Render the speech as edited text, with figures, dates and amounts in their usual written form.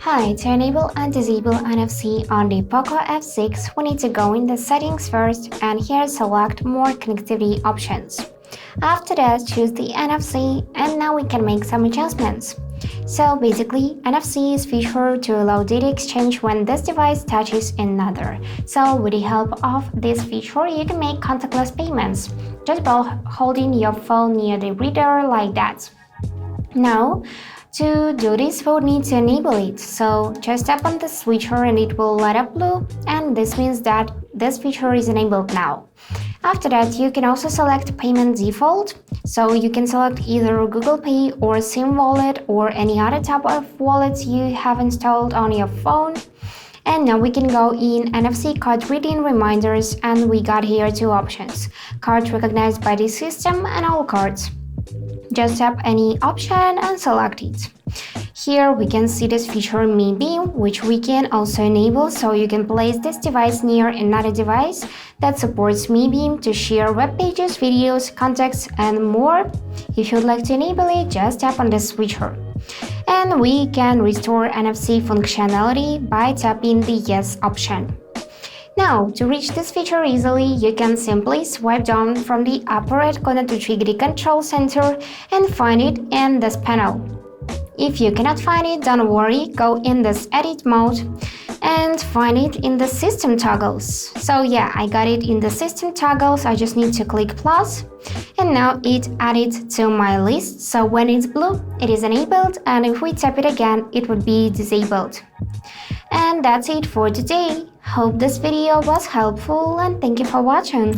Hi, to enable and disable NFC on the POCO F6, we need to go in the settings first and here select more connectivity options. After that, choose the NFC and now we can make some adjustments. So basically, NFC is featured to allow data exchange when this device touches another. So with the help of this feature, you can make contactless payments just by holding your phone near the reader like that. Now, to do this, we'll need to enable it. So just tap on the switcher and it will light up blue, and this means that this feature is enabled now. After that, you can also select payment default. So you can select either Google Pay or SIM wallet or any other type of wallet you have installed on your phone. And now we can go in NFC card reading reminders, and we got here two options: cards recognized by the system and all cards. Just tap any option and select it. Here we can see this feature Mi Beam, which we can also enable, so you can place this device near another device that supports Mi Beam to share web pages, videos, contacts, and more. If you'd like to enable it, just tap on the switcher. And we can restore NFC functionality by tapping the Yes option. Now, to reach this feature easily, you can simply swipe down from the upper right corner to trigger the control center and find it in this panel. If you cannot find it, don't worry, go in this edit mode and find it in the system toggles. So yeah, I got it in the system toggles. I just need to click plus and now it added to my list. So when it's blue, it is enabled, and if we tap it again, it would be disabled. And that's it for today. Hope this video was helpful and thank you for watching.